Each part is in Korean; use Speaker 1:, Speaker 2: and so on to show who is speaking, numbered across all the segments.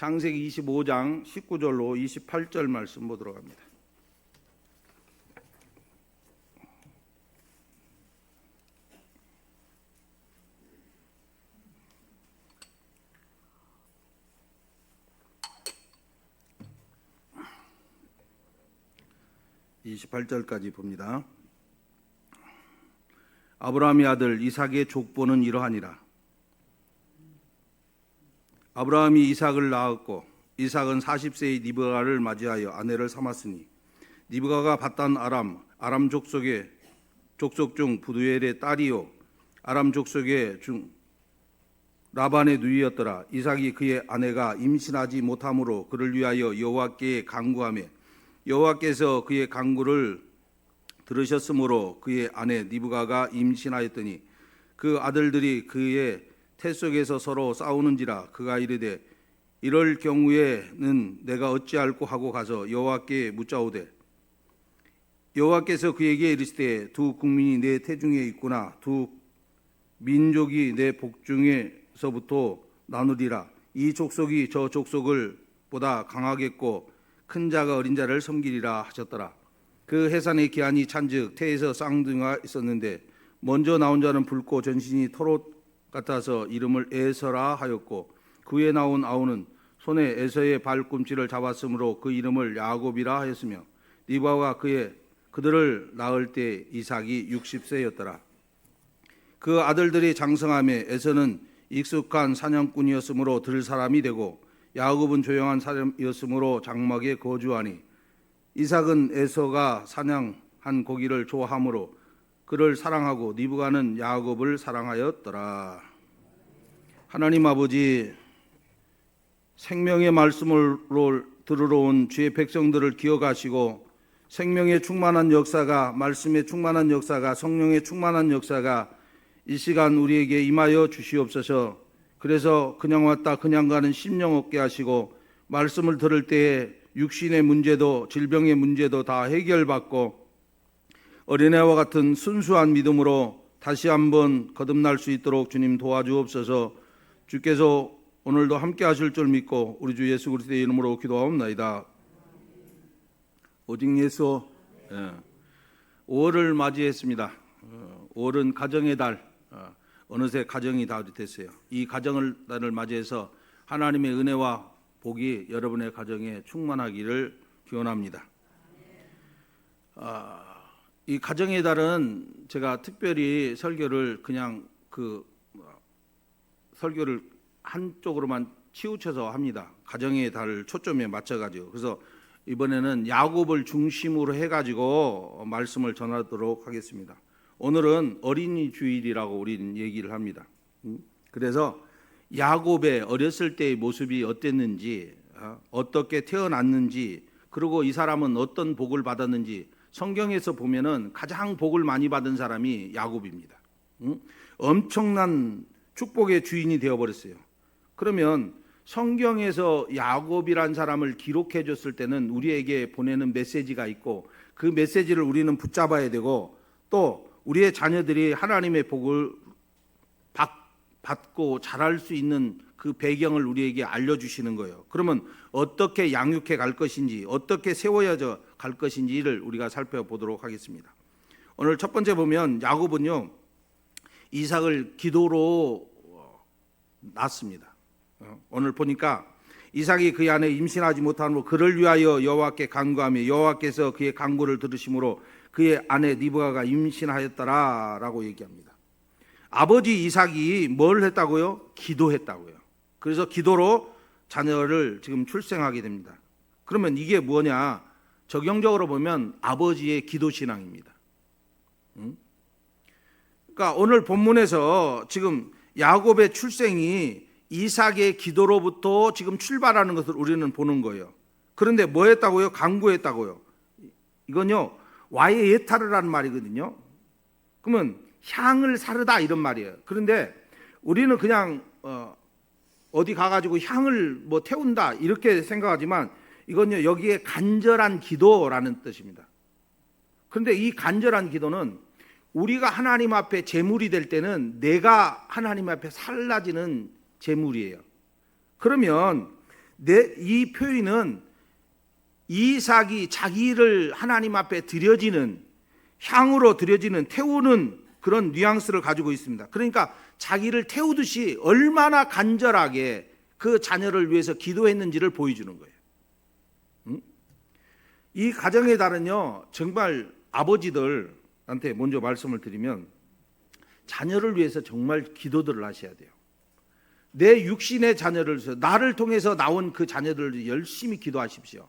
Speaker 1: 창세기 25장 19절로 28절 말씀 보도록 합니다. (28절까지) 봅니다. 아브라함의 아들 이삭의 족보는 이러하니라. 아브라함이 이삭을 낳았고 이삭은 40세의 리브가를 맞이하여 아내를 삼았으니 리브가가 밧단 아람 족속 중 부두엘의 딸이요 아람 족속의 중 라반의 누이였더라. 이삭이 그의 아내가 임신하지 못함으로 그를 위하여 여호와께 간구하며 여호와께서 그의 간구를 들으셨으므로 그의 아내 리브가가 임신하였더니 그 아들들이 그의 태 속에서 서로 싸우는지라. 그가 이르되 이럴 경우에는 내가 어찌할꼬 하고 가서 여호와께 묻자오되 여호와께서 그에게 이르시되 두 국민이 내 태중에 있구나. 두 민족이 내 복중에서부터 나누리라. 이 족속이 저 족속을 보다 강하겠고 큰 자가 어린 자를 섬기리라 하셨더라. 그 해산의 기한이 찬즉 태에서 쌍둥이가 있었는데 먼저 나온 자는 붉고 전신이 털옷 같아서 이름을 에서라 하였고 그 후에 나온 아우는 손에 에서의 발꿈치를 잡았으므로 그 이름을 야곱이라 하였으며 리브가가 그들을 낳을 때 이삭이 60세였더라. 그 아들들이 장성하며 에서는 익숙한 사냥꾼이었으므로 들 사람이 되고 야곱은 조용한 사람이었으므로 장막에 거주하니 이삭은 에서가 사냥한 고기를 좋아하므로 그를 사랑하고 리브가는 야곱을 사랑하였더라. 하나님 아버지, 생명의 말씀을 들으러 온 주의 백성들을 기억하시고 생명의 충만한 역사가, 말씀의 충만한 역사가, 성령의 충만한 역사가 이 시간 우리에게 임하여 주시옵소서. 그래서 그냥 왔다 그냥 가는 심령 없게 하시고 말씀을 들을 때에 육신의 문제도 질병의 문제도 다 해결받고 어린애와 같은 순수한 믿음으로 다시 한번 거듭날 수 있도록 주님 도와주옵소서. 주께서 오늘도 함께 하실 줄 믿고 우리 주 예수 그리스도의 이름으로 기도하옵나이다. 오직 예수. 5월을 맞이했습니다. 5월은 가정의 달. 어느새 가정이 다 됐어요. 이 가정을 달을 맞이해서 하나님의 은혜와 복이 여러분의 가정에 충만하기를 기원합니다. 이 가정의 달은 제가 특별히 설교를 그냥 설교를 한쪽으로만 치우쳐서 합니다. 가정의 달을 초점에 맞춰가지고. 그래서 이번에는 야곱을 중심으로 해가지고 말씀을 전하도록 하겠습니다. 오늘은 어린이 주일이라고 우리는 얘기를 합니다. 그래서 야곱의 어렸을 때의 모습이 어땠는지, 어떻게 태어났는지, 그리고 이 사람은 어떤 복을 받았는지 성경에서 보면은 가장 복을 많이 받은 사람이 야곱입니다. 엄청난 축복의 주인이 되어버렸어요. 그러면 성경에서 야곱이란 사람을 기록해 줬을 때는 우리에게 보내는 메시지가 있고 그 메시지를 우리는 붙잡아야 되고 또 우리의 자녀들이 하나님의 복을 받고 자랄 수 있는 그 배경을 우리에게 알려주시는 거예요. 그러면 어떻게 양육해 갈 것인지, 어떻게 세워져 갈 것인지를 우리가 살펴보도록 하겠습니다. 오늘 첫 번째 보면 야곱은요, 이삭을 기도로 낳습니다. 오늘 보니까 이삭이 그의 아내 임신하지 못함으로 그를 위하여 여호와께 간구하며 여호와께서 그의 간구를 들으심으로 그의 아내 리브가가 임신하였더라라고 얘기합니다. 아버지 이삭이 뭘 했다고요? 기도했다고요. 그래서 기도로 자녀를 지금 출생하게 됩니다. 그러면 이게 뭐냐? 적용적으로 보면 아버지의 기도신앙입니다. 그러니까 오늘 본문에서 지금 야곱의 출생이 이삭의 기도로부터 지금 출발하는 것을 우리는 보는 거예요. 그런데 뭐 했다고요? 간구했다고요. 이건요, 와의 예타르라는 말이거든요. 그러면 향을 사르다 이런 말이에요. 그런데 우리는 그냥 어디 가가지고 향을 뭐 태운다 이렇게 생각하지만 이건요, 여기에 간절한 기도라는 뜻입니다. 그런데 이 간절한 기도는 우리가 하나님 앞에 제물이 될 때는 내가 하나님 앞에 살라지는 제물이에요. 그러면 이 표현은 이삭이 자기를 하나님 앞에 드려지는, 향으로 드려지는, 태우는 그런 뉘앙스를 가지고 있습니다. 그러니까 자기를 태우듯이 얼마나 간절하게 그 자녀를 위해서 기도했는지를 보여주는 거예요. 이 가정의 달은요, 정말 아버지들한테 먼저 말씀을 드리면 자녀를 위해서 정말 기도들을 하셔야 돼요. 내 육신의 자녀를 위해서, 나를 통해서 나온 그 자녀들을 열심히 기도하십시오.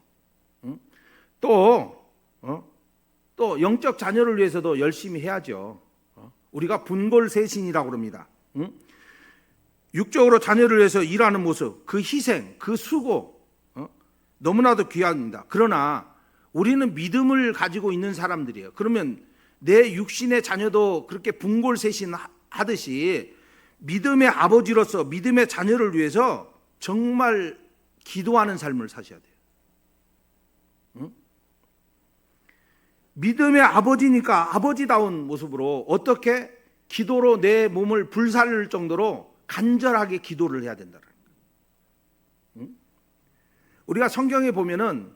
Speaker 1: 또 영적 자녀를 위해서도 열심히 해야죠. 우리가 분골쇄신이라고 그럽니다. 육적으로 자녀를 위해서 일하는 모습, 그 희생, 그 수고 너무나도 귀합니다. 그러나 우리는 믿음을 가지고 있는 사람들이에요. 그러면 내 육신의 자녀도 그렇게 분골쇄신 하듯이 믿음의 아버지로서 믿음의 자녀를 위해서 정말 기도하는 삶을 사셔야 돼요. 믿음의 아버지니까 아버지다운 모습으로 어떻게 기도로 내 몸을 불살릴 정도로 간절하게 기도를 해야 된다는 거예요. 우리가 성경에 보면은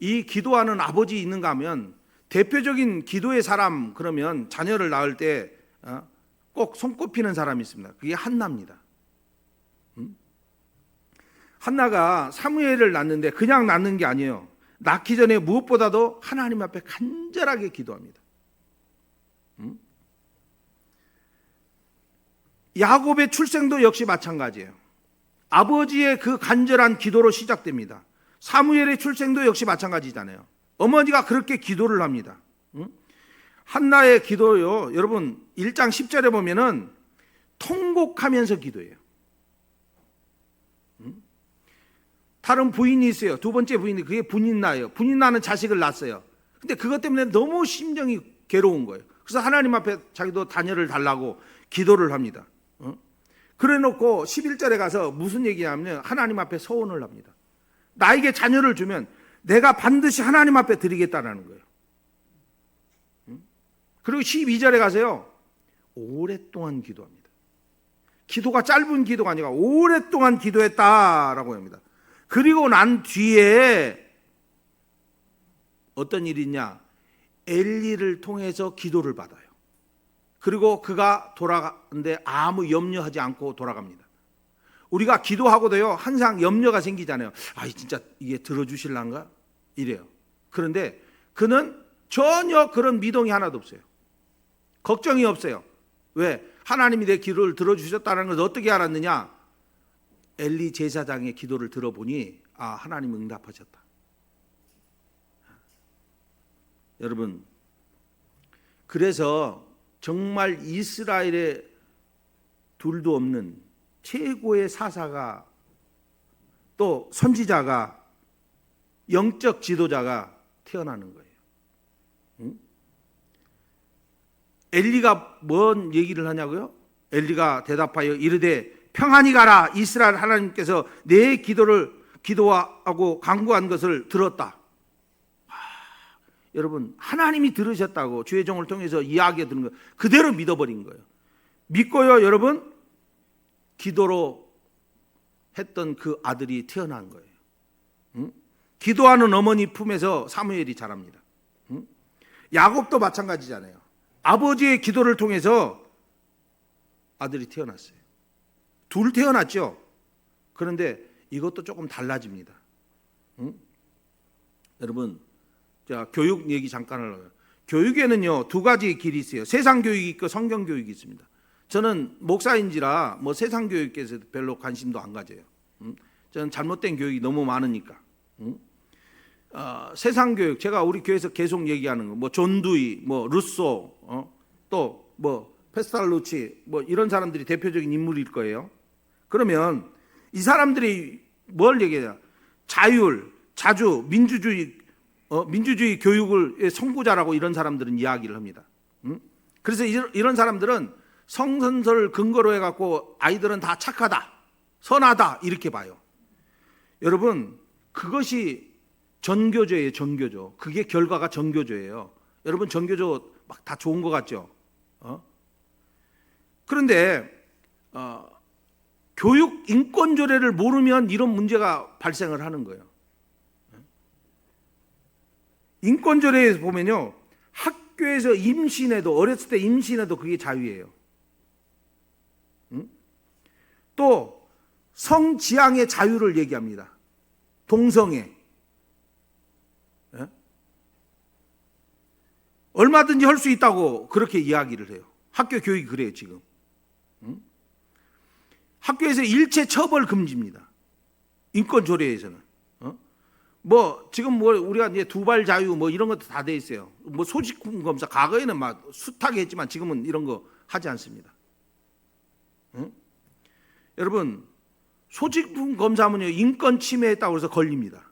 Speaker 1: 이 기도하는 아버지 있는가 하면 대표적인 기도의 사람, 그러면 자녀를 낳을 때 꼭 손꼽히는 사람이 있습니다. 그게 한나입니다. 한나가 사무엘을 낳는데 그냥 낳는 게 아니에요. 낳기 전에 무엇보다도 하나님 앞에 간절하게 기도합니다. 야곱의 출생도 역시 마찬가지예요. 아버지의 그 간절한 기도로 시작됩니다. 사무엘의 출생도 역시 마찬가지잖아요. 어머니가 그렇게 기도를 합니다. 한나의 기도요, 여러분 1장 10절에 보면은 통곡하면서 기도해요. 다른 부인이 있어요. 두 번째 부인이, 그게 분인나예요. 분인나는 자식을 낳았어요. 근데 그것 때문에 너무 심정이 괴로운 거예요. 그래서 하나님 앞에 자기도 자녀를 달라고 기도를 합니다. 그래 놓고 11절에 가서 무슨 얘기냐면 하나님 앞에 서원을 합니다. 나에게 자녀를 주면 내가 반드시 하나님 앞에 드리겠다라는 거예요. 그리고 12절에 가서요, 오랫동안 기도합니다. 기도가 짧은 기도가 아니라 오랫동안 기도했다라고 합니다. 그리고 난 뒤에 어떤 일이 있냐, 엘리를 통해서 기도를 받아요. 그리고 그가 돌아가는데 아무 염려하지 않고 돌아갑니다. 우리가 기도하고도요, 항상 염려가 생기잖아요. 아, 진짜 이게 들어주실란가? 이래요. 그런데 그는 전혀 그런 미동이 하나도 없어요. 걱정이 없어요. 왜? 하나님이 내 기도를 들어주셨다는 것을 어떻게 알았느냐? 엘리 제사장의 기도를 들어보니 하나님 응답하셨다. 여러분, 그래서 정말 이스라엘에 둘도 없는 최고의 사사가, 또 선지자가, 영적 지도자가 태어나는 거예요. 엘리가 뭔 얘기를 하냐고요? 엘리가 대답하여 이르되 평안히 가라. 이스라엘 하나님께서 내 기도하고 간구한 것을 들었다. 여러분, 하나님이 들으셨다고 주의 종을 통해서 이야기 듣는 거 그대로 믿어버린 거예요. 믿고요, 여러분, 기도로 했던 그 아들이 태어난 거예요. 기도하는 어머니 품에서 사무엘이 자랍니다. 야곱도 마찬가지잖아요. 아버지의 기도를 통해서 아들이 태어났어요. 둘 태어났죠. 그런데 이것도 조금 달라집니다. 여러분, 자, 교육 얘기 잠깐 하려고요. 교육에는요, 두 가지 길이 있어요. 세상 교육이 있고 성경 교육이 있습니다. 저는 목사인지라 세상 교육에 대해서 별로 관심도 안 가져요. 저는 잘못된 교육이 너무 많으니까. 세상 교육, 제가 우리 교회에서 계속 얘기하는 거, 존 두이, 루소, 또 페스탈루치, 이런 사람들이 대표적인 인물일 거예요. 그러면 이 사람들이 뭘 얘기해요? 자율, 자주, 민주주의 교육을 선구자라고 이런 사람들은 이야기를 합니다. 그래서 이런 사람들은 성선설을 근거로 해갖고 아이들은 다 착하다, 선하다 이렇게 봐요. 여러분, 그것이 전교조예요. 전교조. 그게 결과가 전교조예요. 여러분, 전교조 막 다 좋은 것 같죠? 그런데 교육 인권 조례를 모르면 이런 문제가 발생을 하는 거예요. 인권 조례에서 보면요, 학교에서 임신해도, 어렸을 때 임신해도 그게 자유예요. 또 성지향의 자유를 얘기합니다. 동성애. 얼마든지 할 수 있다고 그렇게 이야기를 해요. 학교 교육이 그래요, 지금. 학교에서 일체 처벌 금지입니다. 인권 조례에서는. 뭐 지금 뭐 우리가 이제 두발 자유 뭐 이런 것도 다 돼 있어요. 뭐 소지품 검사 과거에는 막 숱하게 했지만 지금은 이런 거 하지 않습니다. 여러분, 소지품 검사하면요, 인권 침해했다고 해서 걸립니다.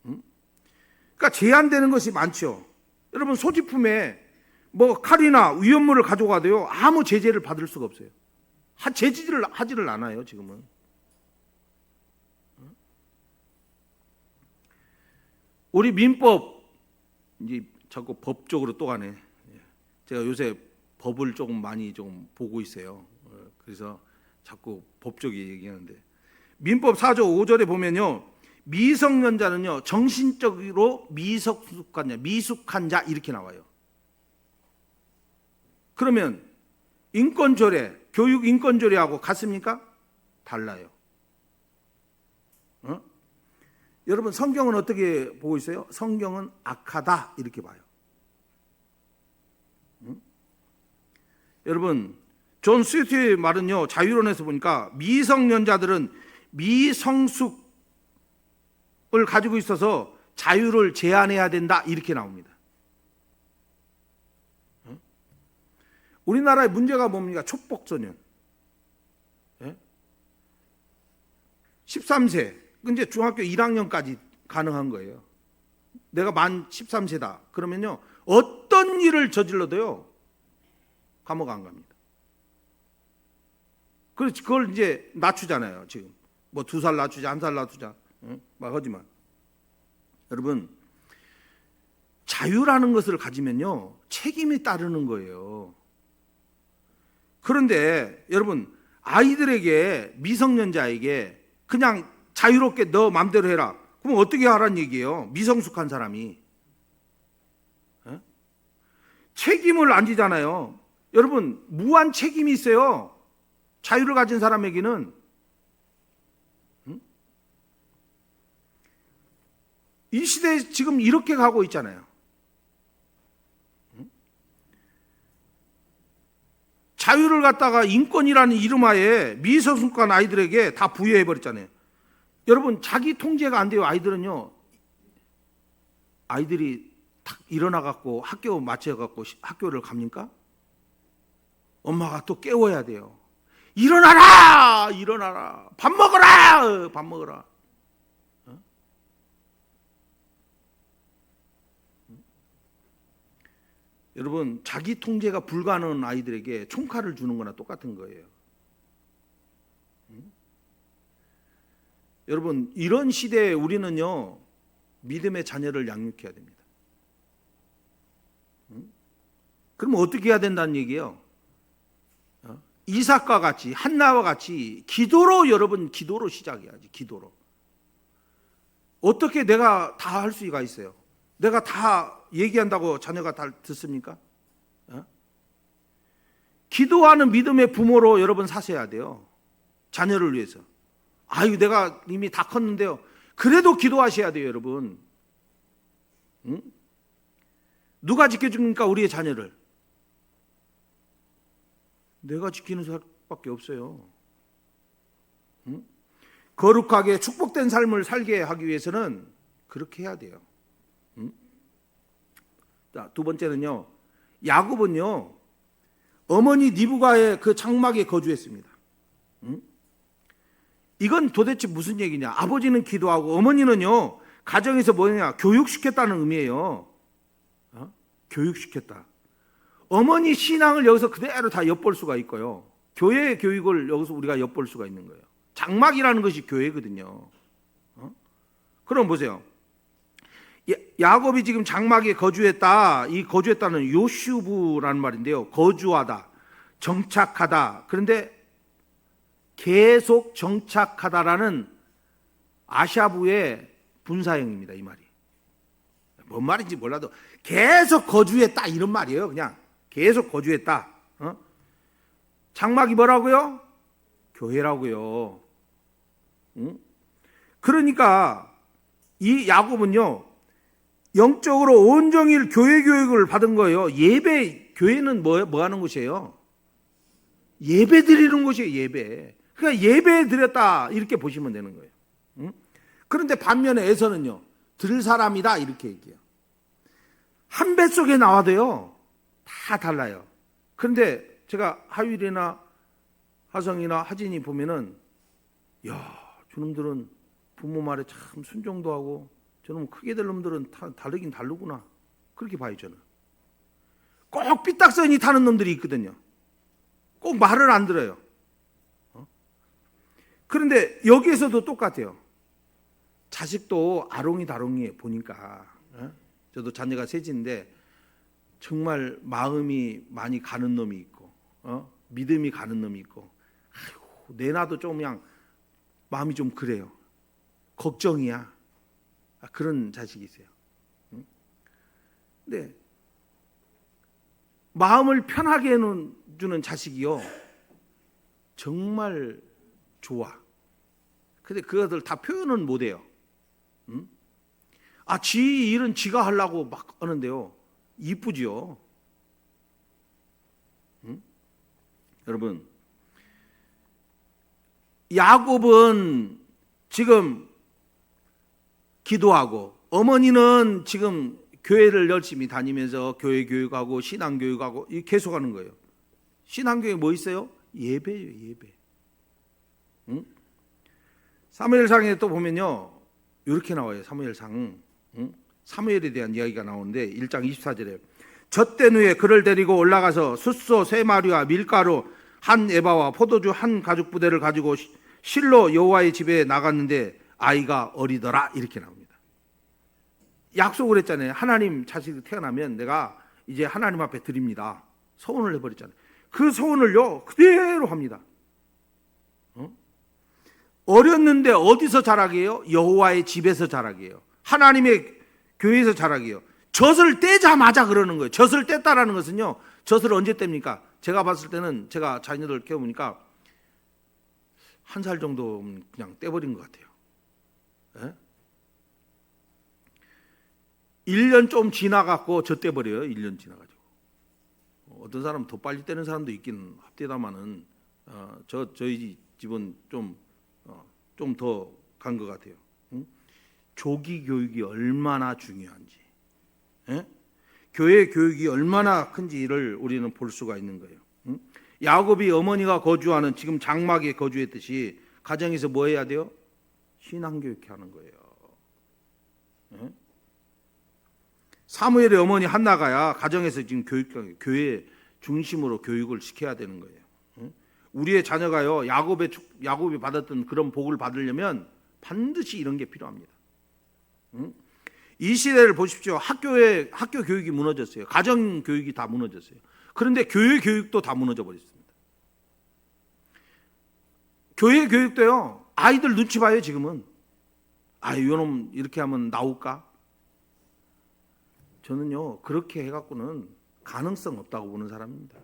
Speaker 1: 그러니까 제한되는 것이 많죠. 여러분, 소지품에 뭐 칼이나 위험물을 가져가도요, 아무 제재를 받을 수가 없어요. 제지를 하지를 않아요, 지금은. 우리 민법, 이제 자꾸 법 쪽으로 또 가네. 제가 요새 법을 조금 많이 좀 보고 있어요. 그래서 자꾸 법 쪽에 얘기하는데, 민법 4조 5절에 보면요, 미성년자는요, 정신적으로 미숙한 자 이렇게 나와요. 그러면 인권조례, 교육 인권조례하고 같습니까? 달라요. 여러분, 성경은 어떻게 보고 있어요? 성경은 악하다 이렇게 봐요. 여러분, 존 스튜어트의 말은요, 자유론에서 보니까 미성년자들은 미성숙을 가지고 있어서 자유를 제한해야 된다 이렇게 나옵니다. 우리나라의 문제가 뭡니까? 촉법소년. 13세, 이제 중학교 1학년까지 가능한 거예요. 내가 만 13세다. 그러면요, 어떤 일을 저질러도요, 감옥 안 갑니다. 그걸 이제 낮추잖아요, 지금. 뭐 2살 낮추자, 1살 낮추자. 막 하지만. 여러분, 자유라는 것을 가지면요, 책임이 따르는 거예요. 그런데 여러분, 아이들에게, 미성년자에게 그냥 자유롭게 너 맘대로 해라. 그럼 어떻게 하라는 얘기예요? 미성숙한 사람이. 책임을 안 지잖아요. 여러분, 무한 책임이 있어요. 자유를 가진 사람에게는. 이 시대에 지금 이렇게 가고 있잖아요. 자유를 갖다가 인권이라는 이름하에 미성숙한 아이들에게 다 부여해버렸잖아요. 여러분, 자기 통제가 안 돼요. 아이들은요, 아이들이 딱 일어나갖고 학교 마쳐갖고 학교를 갑니까? 엄마가 또 깨워야 돼요. 일어나라! 일어나라! 밥 먹어라! 밥 먹어라! 여러분, 자기 통제가 불가능한 아이들에게 총칼을 주는 거나 똑같은 거예요. 여러분, 이런 시대에 우리는요, 믿음의 자녀를 양육해야 됩니다. 그러면 어떻게 해야 된다는 얘기예요? 이삭과 같이, 한나와 같이 기도로, 여러분, 기도로 시작해야지. 기도로. 어떻게 내가 다 할 수가 있어요? 내가 다 얘기한다고 자녀가 다 듣습니까? 기도하는 믿음의 부모로 여러분 사셔야 돼요. 자녀를 위해서. 아유, 내가 이미 다 컸는데요. 그래도 기도하셔야 돼요, 여러분. 누가 지켜줍니까, 우리의 자녀를? 내가 지키는 수밖에 없어요. 거룩하게 축복된 삶을 살게 하기 위해서는 그렇게 해야 돼요. 자, 두 번째는요, 야곱은요, 어머니 리브가의 그 장막에 거주했습니다. 이건 도대체 무슨 얘기냐? 아버지는 기도하고 어머니는요, 가정에서 뭐냐? 교육시켰다는 의미예요. 교육시켰다. 어머니 신앙을 여기서 그대로 다 엿볼 수가 있고요. 교회의 교육을 여기서 우리가 엿볼 수가 있는 거예요. 장막이라는 것이 교회거든요. 그럼 보세요. 야곱이 지금 장막에 거주했다. 이 거주했다는 요슈브라는 말인데요. 거주하다, 정착하다. 그런데
Speaker 2: 계속 정착하다라는 아샤부의 분사형입니다. 이 말이 뭔 말인지 몰라도 계속 거주했다 이런 말이에요. 그냥 계속 거주했다. 장막이 뭐라고요? 교회라고요. 그러니까 이 야곱은요 영적으로 온종일 교회 교육을 받은 거예요. 예배, 교회는 뭐 하는 곳이에요? 예배 드리는 곳이에요. 예배. 그러니까 예배 드렸다 이렇게 보시면 되는 거예요. 그런데 반면에 에서는요 들을 사람이다 이렇게 얘기해요. 한 뱃속에 나와도요 다 달라요. 그런데 제가 하율이나 하성이나 하진이 보면은 야 저놈들은 부모 말에 참 순종도 하고 저놈 크게 될 놈들은 다르긴 다르구나 그렇게 봐요. 저는 꼭 삐딱선이 타는 놈들이 있거든요. 꼭 말을 안 들어요. 그런데 여기에서도 똑같아요. 자식도 아롱이 보니까 저도 자녀가 셋인데 정말 마음이 많이 가는 놈이 있고 믿음이 가는 놈이 있고 아이고 내놔도 좀 그냥 마음이 좀 그래요. 걱정이야. 그런 자식이 있어요. 근데 마음을 편하게 해주는 자식이요 정말 좋아. 근데 그것들 다 표현은 못해요. 지 일은 지가 하려고 막 하는데요 이쁘지요. 여러분 야곱은 지금 기도하고 어머니는 지금 교회를 열심히 다니면서 교회 교육하고 신앙 교육하고 계속하는 거예요. 신앙 교육에 뭐 있어요? 예배예요. 예배. 사무엘상에 또 보면요 이렇게 나와요. 사무엘상 사무엘에 대한 이야기가 나오는데 1장 24절에 젖된 후에 그를 데리고 올라가서 숫소 세 마리와 밀가루 한 에바와 포도주 한 가죽 부대를 가지고 실로 여호와의 집에 나갔는데 아이가 어리더라 이렇게 나옵니다. 약속을 했잖아요. 하나님 자식이 태어나면 내가 이제 하나님 앞에 드립니다. 서원을 해버렸잖아요. 그 서원을요 그대로 합니다. 어렸는데 어디서 자라게요? 여호와의 집에서 자라게요. 하나님의 교회에서 자라게요. 젖을 떼자마자 그러는 거예요. 젖을 뗐다라는 것은요 젖을 언제 뗍니까? 제가 봤을 때는 제가 자녀들 키워보니까 1살 정도 그냥 떼버린 것 같아요. 1년 좀 지나갖고 젖 떼버려요. 1년 지나가지고. 어떤 사람은 더 빨리 떼는 사람도 있긴 합디다마는 저희 집은 좀 더 간 것 같아요. 조기 교육이 얼마나 중요한지, 교회 교육이 얼마나 큰지를 우리는 볼 수가 있는 거예요. 야곱이 어머니가 거주하는 지금 장막에 거주했듯이 가정에서 뭐 해야 돼요? 신앙 교육해야 하는 거예요. 사무엘의 어머니 한나가야 가정에서 지금 교회 중심으로 교육을 시켜야 되는 거예요. 우리의 자녀가요 야곱이 받았던 그런 복을 받으려면 반드시 이런 게 필요합니다. 이 시대를 보십시오. 학교 교육이 무너졌어요. 가정 교육이 다 무너졌어요. 그런데 교회 교육도 다 무너져 버렸습니다. 교회 교육도요 아이들 눈치 봐요. 지금은 요놈 이렇게 하면 나올까? 저는요 그렇게 해갖고는 가능성 없다고 보는 사람입니다.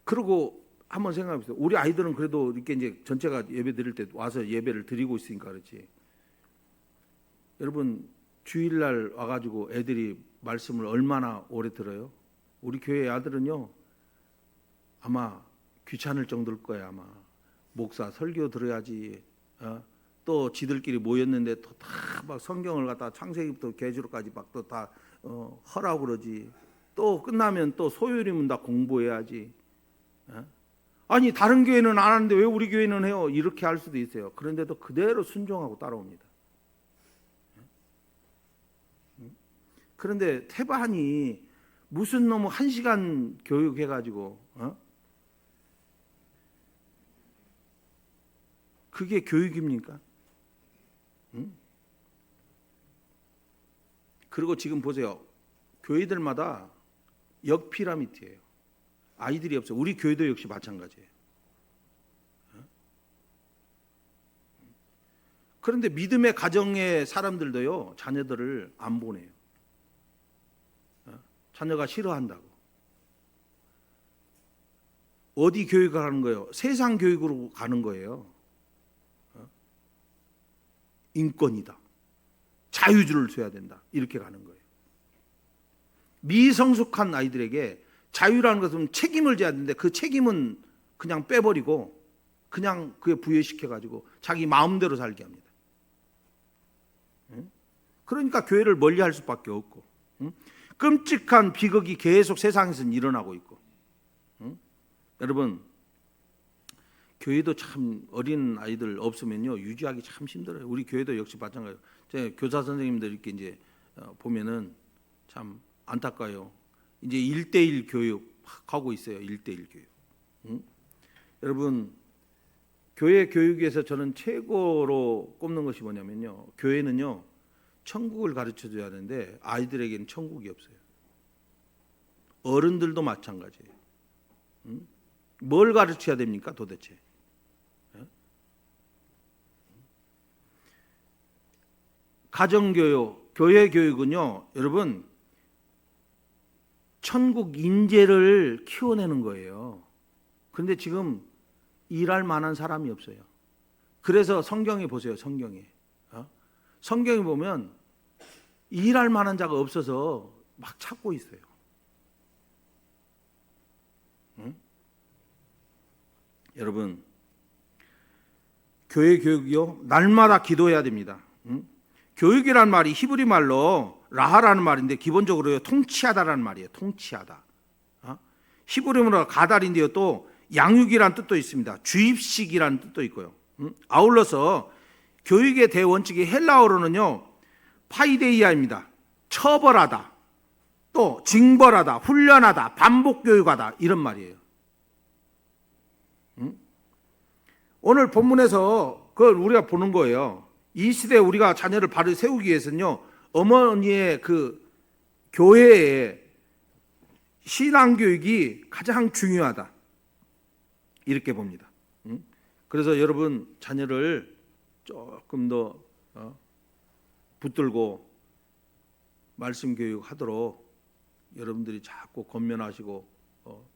Speaker 2: 그리고 한번 생각해 보세요. 우리 아이들은 그래도 이렇게 이제 전체가 예배 드릴 때 와서 예배를 드리고 있으니까 그렇지. 여러분 주일날 와가지고 애들이 말씀을 얼마나 오래 들어요? 우리 교회 아들은요 아마 귀찮을 정도일 거예요. 아마 목사 설교 들어야지. 또 지들끼리 모였는데 또 다 막 성경을 갖다 창세기부터 계시록까지 막 또 다 하라고 그러지. 또 끝나면 또 소요리면 다 공부해야지. 아니 다른 교회는 안 하는데 왜 우리 교회는 해요? 이렇게 할 수도 있어요. 그런데도 그대로 순종하고 따라옵니다. 그런데 태반이 무슨 놈의 1시간 교육해가지고 그게 교육입니까? 그리고 지금 보세요. 교회들마다 역피라미드예요. 아이들이 없어요. 우리 교회도 역시 마찬가지예요. 그런데 믿음의 가정의 사람들도요, 자녀들을 안 보내요. 자녀가 싫어한다고. 어디 교육을 가는 거예요? 세상 교육으로 가는 거예요. 인권이다. 자유주의를 줘야 된다. 이렇게 가는 거예요. 미성숙한 아이들에게 자유라는 것은 책임을 져야 되는데 그 책임은 그냥 빼버리고 그냥 그에 부여시켜가지고 자기 마음대로 살게 합니다. 그러니까 교회를 멀리할 수밖에 없고 끔찍한 비극이 계속 세상에서는 일어나고 있고 여러분 교회도 참 어린 아이들 없으면요 유지하기 참 힘들어요. 우리 교회도 역시 마찬가지예요. 제 교사 선생님들 이렇게 이제 보면은 참 안타까워요. 이제 1대1 교육 하고 있어요. 1대1 교육. 여러분 교회 교육에서 저는 최고로 꼽는 것이 뭐냐면요. 교회는요. 천국을 가르쳐 줘야 하는데 아이들에게는 천국이 없어요. 어른들도 마찬가지예요. 뭘 가르쳐야 됩니까 도대체? 가정교육, 교회 교육은요. 여러분 천국 인재를 키워내는 거예요. 그런데 지금 일할 만한 사람이 없어요. 그래서 성경에 보세요. 성경에 보면 일할 만한 자가 없어서 막 찾고 있어요. 여러분 교회 교육이요 날마다 기도해야 됩니다. 교육이란 말이 히브리 말로 라하라는 말인데 기본적으로요 통치하다라는 말이에요. 통치하다. 히브리어로 가달인데요 또 양육이란 뜻도 있습니다. 주입식이라는 뜻도 있고요. 아울러서 교육의 대원칙이 헬라어로는요 파이데이아입니다. 처벌하다, 또 징벌하다, 훈련하다, 반복 교육하다 이런 말이에요. 오늘 본문에서 그걸 우리가 보는 거예요. 이 시대에 우리가 자녀를 바로 세우기 위해서는요 어머니의 그 교회의 신앙교육이 가장 중요하다 이렇게 봅니다. 그래서 여러분 자녀를 조금 더 붙들고 말씀 교육하도록 여러분들이 자꾸 권면하시고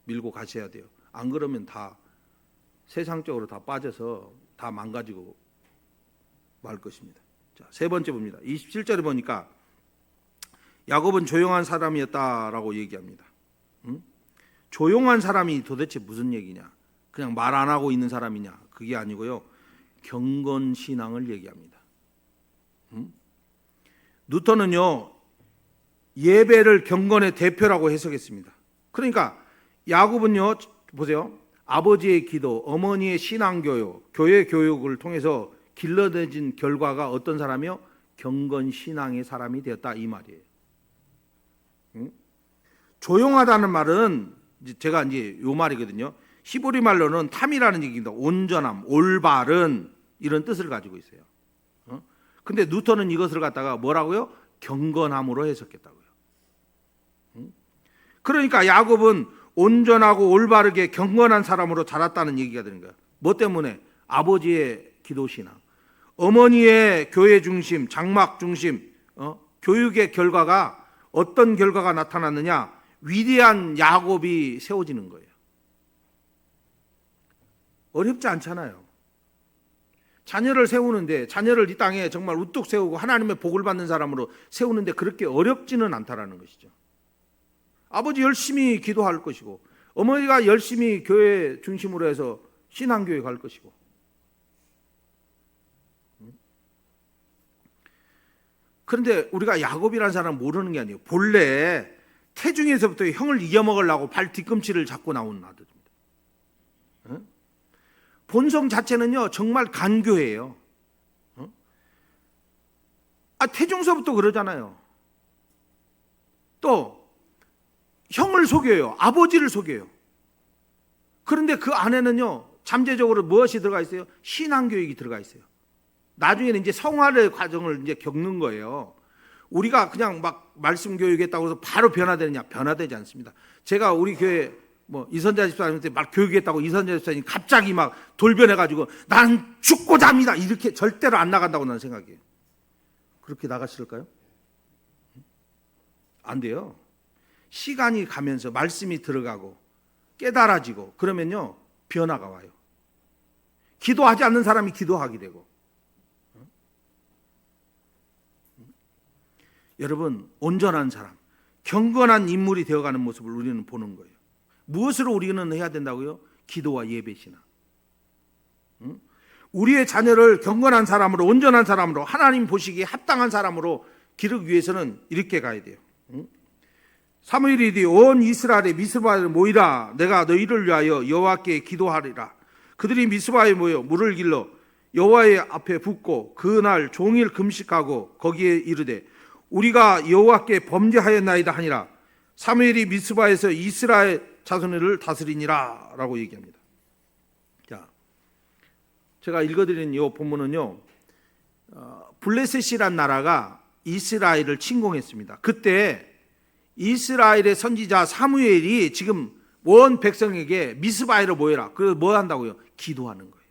Speaker 2: 밀고 가셔야 돼요. 안 그러면 다 세상적으로 다 빠져서 다 망가지고 말 것입니다. 자, 세 번째 봅니다. 27절에 보니까 야곱은 조용한 사람이었다라고 얘기합니다. 조용한 사람이 도대체 무슨 얘기냐? 그냥 말 안 하고 있는 사람이냐? 그게 아니고요. 경건 신앙을 얘기합니다. 누턴은요 예배를 경건의 대표라고 해석했습니다. 그러니까 야곱은요 보세요. 아버지의 기도, 어머니의 신앙교육, 교회 교육을 통해서 길러내진 결과가 어떤 사람이요? 경건 신앙의 사람이 되었다 이 말이에요. 조용하다는 말은 제가 이제 요 말이거든요. 히브리 말로는 탐이라는 얘기입니다. 온전함, 올바른 이런 뜻을 가지고 있어요. 근데 누턴은 이것을 갖다가 뭐라고요? 경건함으로 해석했다고요. 그러니까 야곱은 온전하고 올바르게 경건한 사람으로 자랐다는 얘기가 되는 거예요. 뭐 때문에? 아버지의 기도 신앙, 어머니의 교회 중심, 장막 중심, 교육의 결과가 어떤 결과가 나타났느냐? 위대한 야곱이 세워지는 거예요. 어렵지 않잖아요. 자녀를 세우는데 자녀를 이 땅에 정말 우뚝 세우고 하나님의 복을 받는 사람으로 세우는데 그렇게 어렵지는 않다라는 것이죠. 아버지 열심히 기도할 것이고 어머니가 열심히 교회 중심으로 해서 신앙교육 할 것이고 그런데 우리가 야곱이라는 사람은 모르는 게 아니에요. 본래 태중에서부터 형을 이겨먹으려고 발 뒤꿈치를 잡고 나온 아들입니다. 본성 자체는요 정말 간교해요. 태중서부터 그러잖아요. 또 형을 속여요. 아버지를 속여요. 그런데 그 안에는요 잠재적으로 무엇이 들어가 있어요? 신앙교육이 들어가 있어요. 나중에는 이제 성화의 과정을 이제 겪는 거예요. 우리가 그냥 막 말씀 교육했다고 해서 바로 변화되느냐? 변화되지 않습니다. 제가 우리 교회 뭐 이선자 집사님한테 막 교육했다고 이선자 집사님 갑자기 막 돌변해가지고 난 죽고자 합니다 이렇게 절대로 안 나간다고 나는 생각해요. 그렇게 나가실까요? 안 돼요. 시간이 가면서 말씀이 들어가고 깨달아지고 그러면요 변화가 와요. 기도하지 않는 사람이 기도하게 되고. 여러분, 온전한 사람, 경건한 인물이 되어가는 모습을 우리는 보는 거예요. 무엇으로 우리는 해야 된다고요? 기도와 예배 신앙. 우리의 자녀를 경건한 사람으로, 온전한 사람으로, 하나님 보시기에 합당한 사람으로 기르기 위해서는 이렇게 가야 돼요. 사무엘이 이르되 온 이스라엘의 미스바에 모이라. 내가 너희를 위하여 여호와께 기도하리라. 그들이 미스바에 모여 물을 길러 여호와의 앞에 붓고 그날 종일 금식하고 거기에 이르되 우리가 여호와께 범죄하였나이다 하니라. 사무엘이 미스바에서 이스라엘 자손을 다스리니라 라고 얘기합니다. 자, 제가 읽어드리는 이 본문은요, 블레셋이란 나라가 이스라엘을 침공했습니다. 그때 이스라엘의 선지자 사무엘이 지금 온 백성에게 미스바에로 모여라. 그래서 뭐 한다고요? 기도하는 거예요.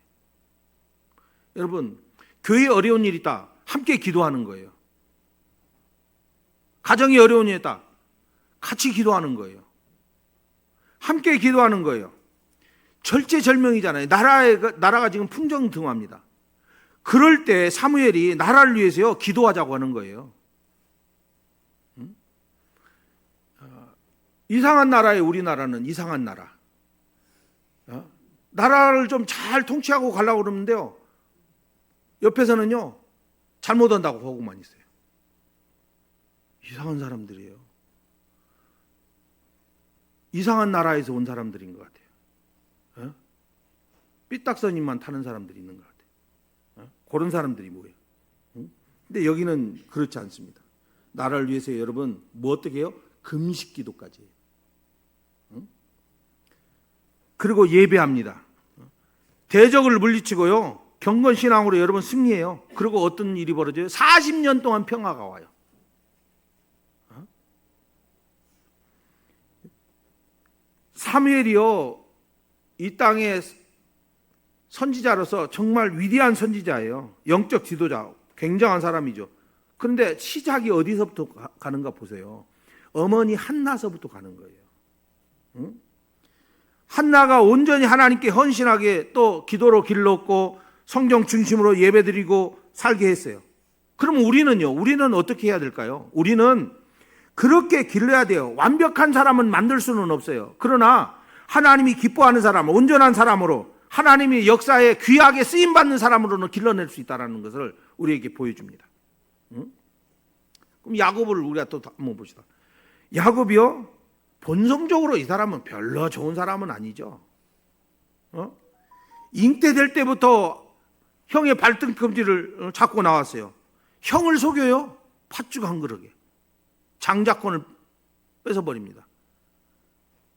Speaker 2: 여러분, 교회에 어려운 일이 있다. 함께 기도하는 거예요. 가정이 어려운 일이 있다. 같이 기도하는 거예요. 함께 기도하는 거예요. 절체절명이잖아요. 나라가 지금 풍정등화입니다. 그럴 때 사무엘이 나라를 위해서요 기도하자고 하는 거예요. 이상한 나라에 우리나라는 이상한 나라. 나라를 좀 잘 통치하고 가려고 그러는데요, 옆에서는요 잘못한다고 보고만 있어요. 이상한 사람들이에요. 이상한 나라에서 온 사람들인 것 같아요. 삐딱선임만 타는 사람들이 있는 것 같아요. 그런 사람들이 뭐예요? 근데 여기는 그렇지 않습니다. 나라를 위해서 여러분 뭐 어떻게 해요? 금식 기도까지 해요. 그리고 예배합니다. 대적을 물리치고요 경건신앙으로 여러분 승리해요. 그리고 어떤 일이 벌어져요? 40년 동안 평화가 와요. 사무엘이요 이 땅의 선지자로서 정말 위대한 선지자예요. 영적 지도자, 굉장한 사람이죠. 그런데 시작이 어디서부터 가는가 보세요. 어머니 한나서부터 가는 거예요. 한나가 온전히 하나님께 헌신하게 또 기도로 길렀고 성경 중심으로 예배드리고 살게 했어요. 그럼 우리는요? 우리는 어떻게 해야 될까요? 우리는 그렇게 길러야 돼요. 완벽한 사람은 만들 수는 없어요. 그러나 하나님이 기뻐하는 사람, 온전한 사람으로 하나님이 역사에 귀하게 쓰임받는 사람으로는 길러낼 수 있다는 것을 우리에게 보여줍니다. 그럼 야곱을 우리가 또 한번 봅시다. 야곱이요 본성적으로 이 사람은 별로 좋은 사람은 아니죠. 잉태될 때부터 형의 발등검지를 잡고 나왔어요. 형을 속여요. 팥죽 한 그릇에 장자권을 뺏어버립니다.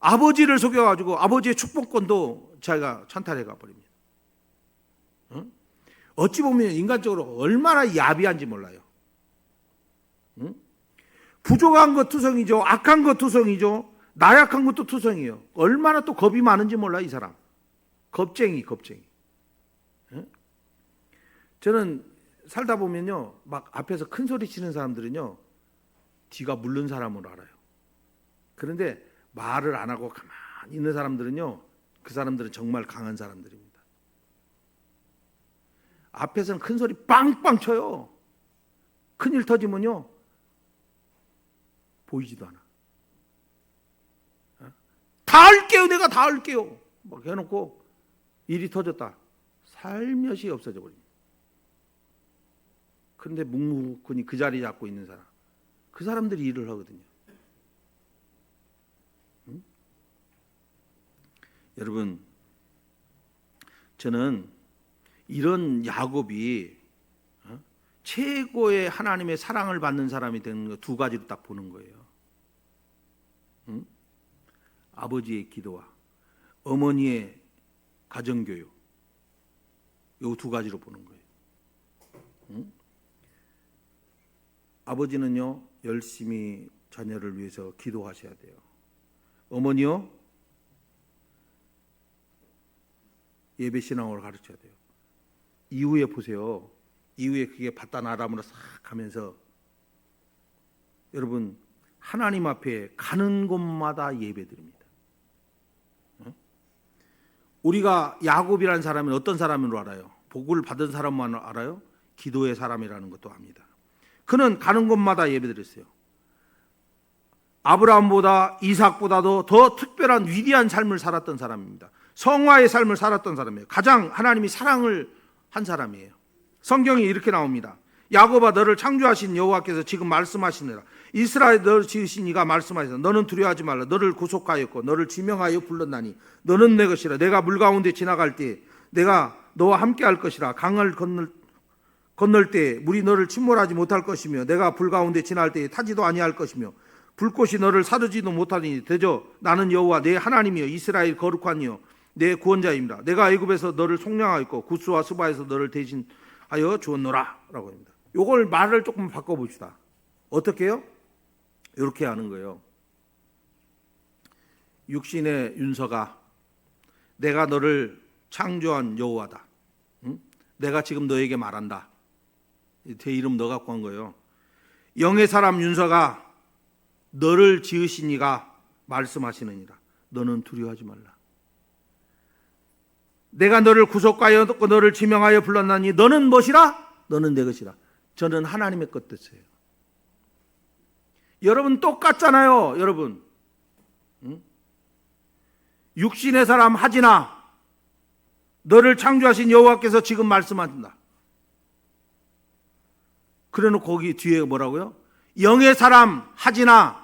Speaker 2: 아버지를 속여가지고 아버지의 축복권도 자기가 찬탈해 가버립니다. 어찌 보면 인간적으로 얼마나 야비한지 몰라요. 부족한 것 투성이죠. 악한 것 투성이죠. 나약한 것도 투성이에요. 얼마나 또 겁이 많은지 몰라요, 이 사람. 겁쟁이. 저는 살다 보면요, 막 앞에서 큰 소리 치는 사람들은요, 뒤가 물른 사람으로 알아요. 그런데 말을 안 하고 가만히 있는 사람들은요, 그 사람들은 정말 강한 사람들입니다. 앞에서는 큰 소리 빵빵 쳐요. 큰일 터지면요, 보이지도 않아. 다 할게요, 내가 다 할게요. 막 해놓고 일이 터졌다. 살며시 없어져 버립니다. 그런데 묵묵히 그 자리 잡고 있는 사람, 그 사람들이 일을 하거든요. 여러분, 저는 이런 야곱이 최고의 하나님의 사랑을 받는 사람이 되는 거 두 가지로 딱 보는 거예요. 아버지의 기도와 어머니의 가정교육, 이 두 가지로 보는 거예요. 아버지는요 열심히 자녀를 위해서 기도하셔야 돼요. 어머니요 예배 신앙을 가르쳐야 돼요. 이후에 보세요. 이후에 그게 바단 아람으로 싹 가면서 여러분 하나님 앞에 가는 곳마다 예배드립니다. 우리가 야곱이라는 사람은 어떤 사람으로 알아요? 복을 받은 사람만 알아요? 기도의 사람이라는 것도 압니다. 그는 가는 곳마다 예배드렸어요. 아브라함보다 이삭보다도 더 특별한 위대한 삶을 살았던 사람입니다. 성화의 삶을 살았던 사람이에요. 가장 하나님이 사랑을 한 사람이에요. 성경에 이렇게 나옵니다. 야곱아 너를 창조하신 여호와께서 지금 말씀하시느라 이스라엘 너를 지으신 이가 말씀하시다. 너는 두려워하지 말라. 너를 구속하였고 너를 지명하여 불렀나니 너는 내 것이라. 내가 물 가운데 지나갈 때 내가 너와 함께 할 것이라. 강을 건널 때 물이 너를 침몰하지 못할 것이며 내가 불 가운데 지날 때 타지도 아니할 것이며 불꽃이 너를 사르지도 못하니 대저 나는 여호와 내 하나님이여 이스라엘 거룩한 이여 내 구원자입니다. 내가 애굽에서 너를 속량하였고 구스와 스바에서 너를 대신하여 주었노라 라고 합니다. 요걸 말을 조금 바꿔봅시다. 어떻게 해요? 이렇게 하는 거예요. 육신의 윤서가 내가 너를 창조한 여호와다. 응? 내가 지금 너에게 말한다. 제 이름 너 갖고 한 거예요. 영의 사람 윤서가 너를 지으신 이가 말씀하시느니라. 너는 두려워하지 말라. 내가 너를 구속하였고 너를 지명하여 불렀나니 너는 무엇이라? 너는 내 것이라. 저는 하나님의 것 됐어요. 여러분 똑같잖아요. 여러분 응? 육신의 사람 하지나 너를 창조하신 여호와께서 지금 말씀하신다. 그래놓고 거기 뒤에 뭐라고요? 영의 사람 하지나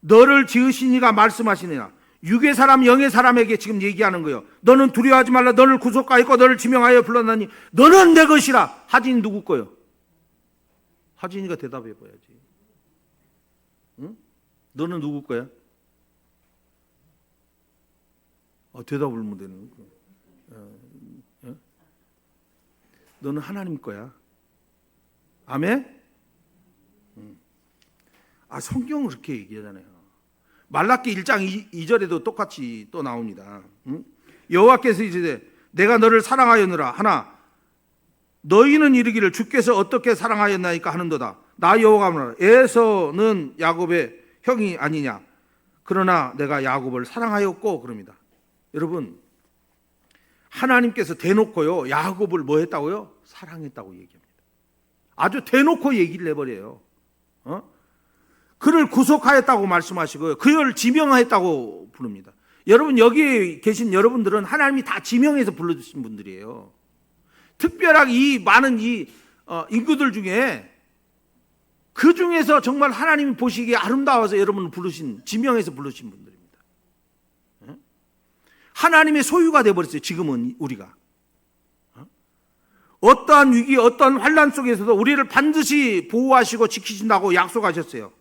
Speaker 2: 너를 지으신 이가 말씀하시느냐. 육의 사람 영의 사람에게 지금 얘기하는 거예요. 너는 두려워하지 말라. 너를 구속하였고 너를 지명하여 불렀나니 너는 내 것이라. 하진이 누구 거예요? 하진이가 대답해 봐야지. 응? 너는 누구 거야? 대답을 못 되는 거야. 너는 하나님 거야. 아멘? 성경은 그렇게 얘기하잖아요. 말라기 1장 2절에도 똑같이 또 나옵니다. 여호와께서 이르시되 내가 너를 사랑하였느라 하나 너희는 이르기를 주께서 어떻게 사랑하였나이까 하는도다. 나 여호와가 말하라. 에서는 야곱의 형이 아니냐. 그러나 내가 야곱을 사랑하였고 그럽니다. 여러분 하나님께서 대놓고요 야곱을 뭐 했다고요? 사랑했다고 얘기합니다. 아주 대놓고 얘기를 해버려요. 그를 구속하였다고 말씀하시고요. 그를 지명하였다고 부릅니다. 여러분 여기 계신 여러분들은 하나님이 다 지명해서 불러주신 분들이에요. 특별하게 이 많은 인구들 중에 그 중에서 정말 하나님이 보시기에 아름다워서 여러분을 부르신 지명해서 부르신 분들입니다. 하나님의 소유가 되어버렸어요. 지금은 우리가 어떠한 위기 어떠한 환난 속에서도 우리를 반드시 보호하시고 지키신다고 약속하셨어요.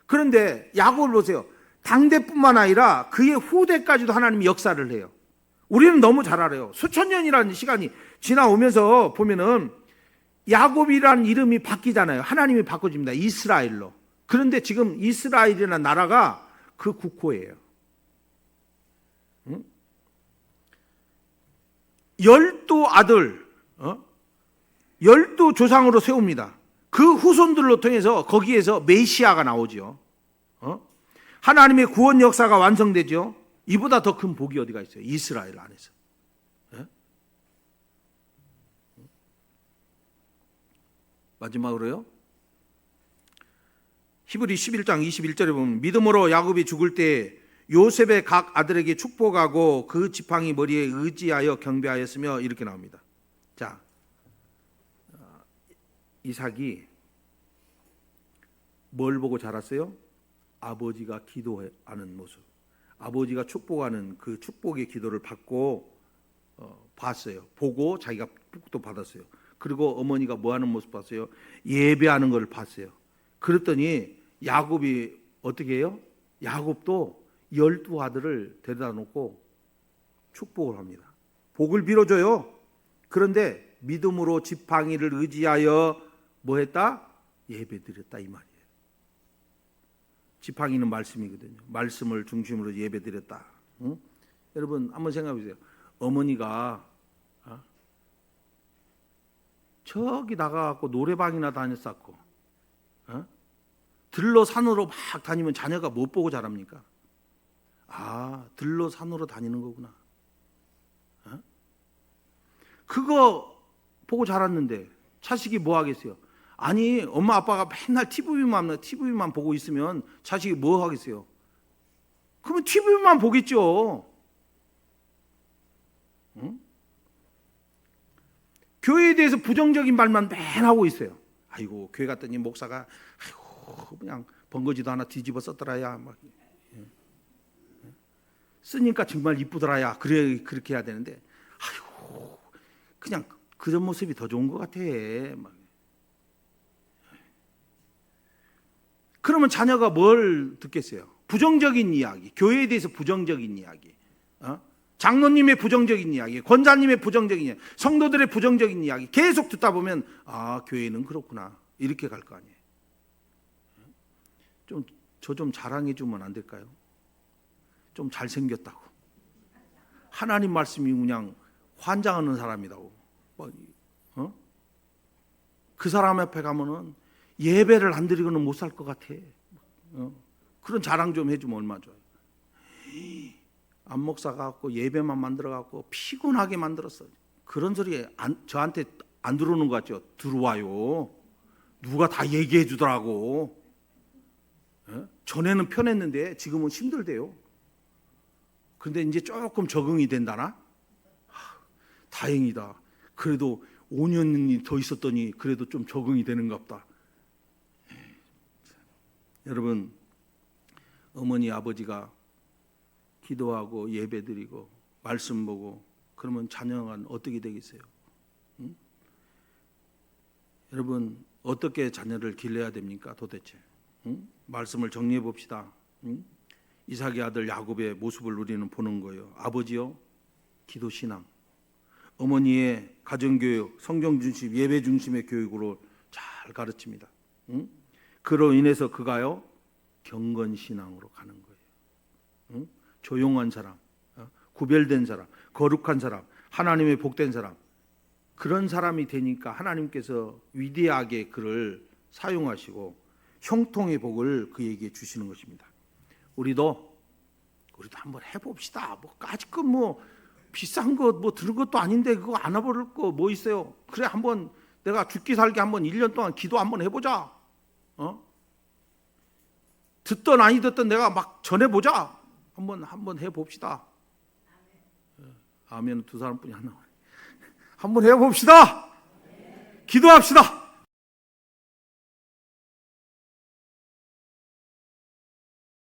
Speaker 2: 그런데 야곱을 보세요. 당대뿐만 아니라 그의 후대까지도 하나님이 역사를 해요. 우리는 너무 잘 알아요. 수천 년이라는 시간이 지나오면서 보면은 야곱이라는 이름이 바뀌잖아요. 하나님이 바꿔줍니다. 이스라엘로. 그런데 지금 이스라엘이라는 나라가 그 국호예요. 12아들 12조상으로 세웁니다. 그 후손들로 통해서 거기에서 메시아가 나오죠. 하나님의 구원 역사가 완성되죠. 이보다 더 큰 복이 어디가 있어요? 이스라엘 안에서. 마지막으로요. 히브리 11장 21절에 보면 믿음으로 야곱이 죽을 때 요셉의 각 아들에게 축복하고 그 지팡이 머리에 의지하여 경배하였으며 이렇게 나옵니다. 자, 이삭이 뭘 보고 자랐어요? 아버지가 기도하는 모습, 아버지가 축복하는 그 축복의 기도를 받고 봤어요. 보고 자기가 축복도 받았어요. 그리고 어머니가 뭐하는 모습 봤어요? 예배하는 걸 봤어요. 그랬더니 야곱이 어떻게 해요? 야곱도 12아들을 데려다 놓고 축복을 합니다. 복을 빌어줘요. 그런데 믿음으로 지팡이를 의지하여 뭐 했다? 예배드렸다 이 말이에요. 지팡이는 말씀이거든요. 말씀을 중심으로 예배드렸다. 응? 여러분 한번 생각해 보세요. 어머니가 저기 나가갖고 노래방이나 다녔었고 들러 산으로 막 다니면 자녀가 못 보고 자랍니까? 들러 산으로 다니는 거구나. 그거 보고 자랐는데 자식이 뭐 하겠어요? 아니 엄마 아빠가 맨날 TV만 보고 있으면 자식이 뭐 하겠어요? 그러면 TV만 보겠죠. 응? 교회에 대해서 부정적인 말만 맨 하고 있어요. 아이고 교회 갔더니 목사가 아이고 그냥 번거지도 하나 뒤집어 썼더라야 막 쓰니까 정말 이쁘더라야 그래 그렇게 해야 되는데 아이고 그냥 그런 모습이 더 좋은 것 같아. 막. 그러면 자녀가 뭘 듣겠어요? 부정적인 이야기, 교회에 대해서 부정적인 이야기, 장로님의 부정적인 이야기, 권사님의 부정적인 이야기, 성도들의 부정적인 이야기 계속 듣다 보면 교회는 그렇구나 이렇게 갈 거 아니에요. 저 좀 자랑해 주면 안 될까요? 좀 잘생겼다고. 하나님 말씀이 그냥 환장하는 사람이라고. 그 사람 앞에 가면은 예배를 안 드리고는 못 살 것 같아. 그런 자랑 좀 해주면 얼마 좋아요. 안목사가 갖고 예배만 만들어 갖고 피곤하게 만들었어. 그런 소리 저한테 안 들어오는 것 같죠? 들어와요. 누가 다 얘기해 주더라고. 전에는 편했는데 지금은 힘들대요. 그런데 이제 조금 적응이 된다나? 다행이다. 그래도 5년이 더 있었더니 그래도 좀 적응이 되는가 보다. 여러분, 어머니 아버지가 기도하고 예배드리고 말씀 보고 그러면 자녀가 어떻게 되겠어요? 응? 여러분 어떻게 자녀를 길러야 됩니까 도대체? 응? 말씀을 정리해 봅시다. 응? 이삭의 아들 야곱의 모습을 우리는 보는 거예요. 아버지요 기도 신앙, 어머니의 가정교육, 성경 중심, 예배 중심의 교육으로 잘 가르칩니다. 응? 그로 인해서 그가요 경건 신앙으로 가는 거예요. 응? 조용한 사람, 구별된 사람, 거룩한 사람, 하나님의 복된 사람, 그런 사람이 되니까 하나님께서 위대하게 그를 사용하시고 형통의 복을 그에게 주시는 것입니다. 우리도 한번 해봅시다. 아직은 비싼 거 들은 것도 아닌데 그거 안 해버릴 거 뭐 있어요? 그래 한번 내가 죽기 살기 한번 1년 동안 기도 한번 해보자. 듣던 아니 듣던 내가 막 전해보자. 한번 해봅시다. 아멘 두 사람뿐이 안 나와요. 한번 해봅시다. 기도합시다.